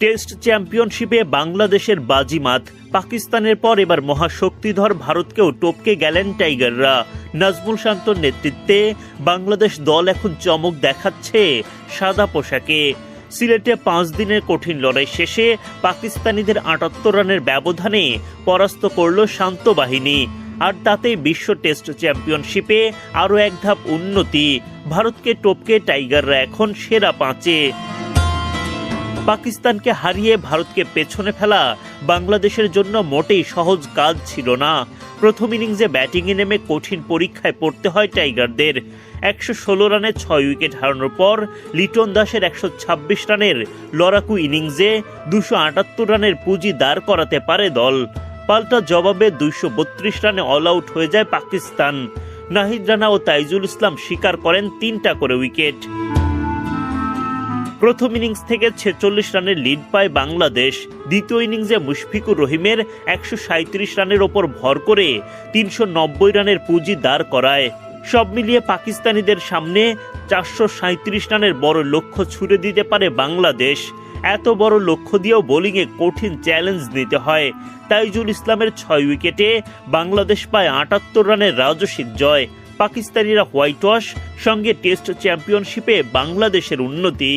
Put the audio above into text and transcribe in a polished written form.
Test চ্যাম্পিয়নশিপে বাংলাদেশের বাজিমাত। পাকিস্তানের পর এবার মহাশক্তিধর ভারতকেও টপকে গেলেন টাইগাররা। নাজমুল শান্তর নেতৃত্বে বাংলাদেশ দল এখন চমক দেখাচ্ছে সাদা পোশাকে। সিলেটে 5 দিনের কঠিন লড়াই শেষে পাকিস্তানিদের 78 রানের ব্যবধানে পরাস্ত করল শান্ত বাহিনী। আর তাতেই বিশ্ব টেস্ট চ্যাম্পিয়নশিপে আরও এক ধাপ উন্নতি। ভারতকে টপকে টাইগাররা এখন সেরা 5-এ। পাকিস্তানকে হারিয়ে ভারতকে পেছনে ফেলা বাংলাদেশের জন্য মোটেই সহজ কাজ ছিল না। প্রথম ইনিংসে ব্যাটিংয়ে নেমে কঠিন পরীক্ষায় পড়তে হয় টাইগারদের। 116 রানে 6 উইকেট হারানোর পর লিটন দাসের 126 রানের লড়াকু ইনিংসে 278 রানের পুঁজি দাঁড় করাতে পারে দল। পাল্টা জবাবে 232 রানে অল আউট হয়ে যায় পাকিস্তান। নাহিদ রানা ও তাইজুল ইসলাম শিকার করেন 3টা করে উইকেট। প্রথম ইনিংস থেকে 46 রানের লিড পায় বাংলাদেশ। দ্বিতীয় ইনিংসে মুশফিকুর রহিমের 137 রানের ওপর ভর করে 390 রানের পুঁজি দাঁড় করায়। সব মিলিয়ে পাকিস্তানিদের সামনে 437 রানের বড় লক্ষ্য ছুড়ে দিতে পারে বাংলাদেশ। এত বড় লক্ষ্য দিয়েও বোলিংয়ে কঠিন চ্যালেঞ্জ নিতে হয়। তাইজুল ইসলামের 6 উইকেটে বাংলাদেশ পায় 78 রানের রাজস্বিক জয়। পাকিস্তানিরা হোয়াইট ওয়াশ, সঙ্গে টেস্ট চ্যাম্পিয়নশিপে বাংলাদেশের উন্নতি।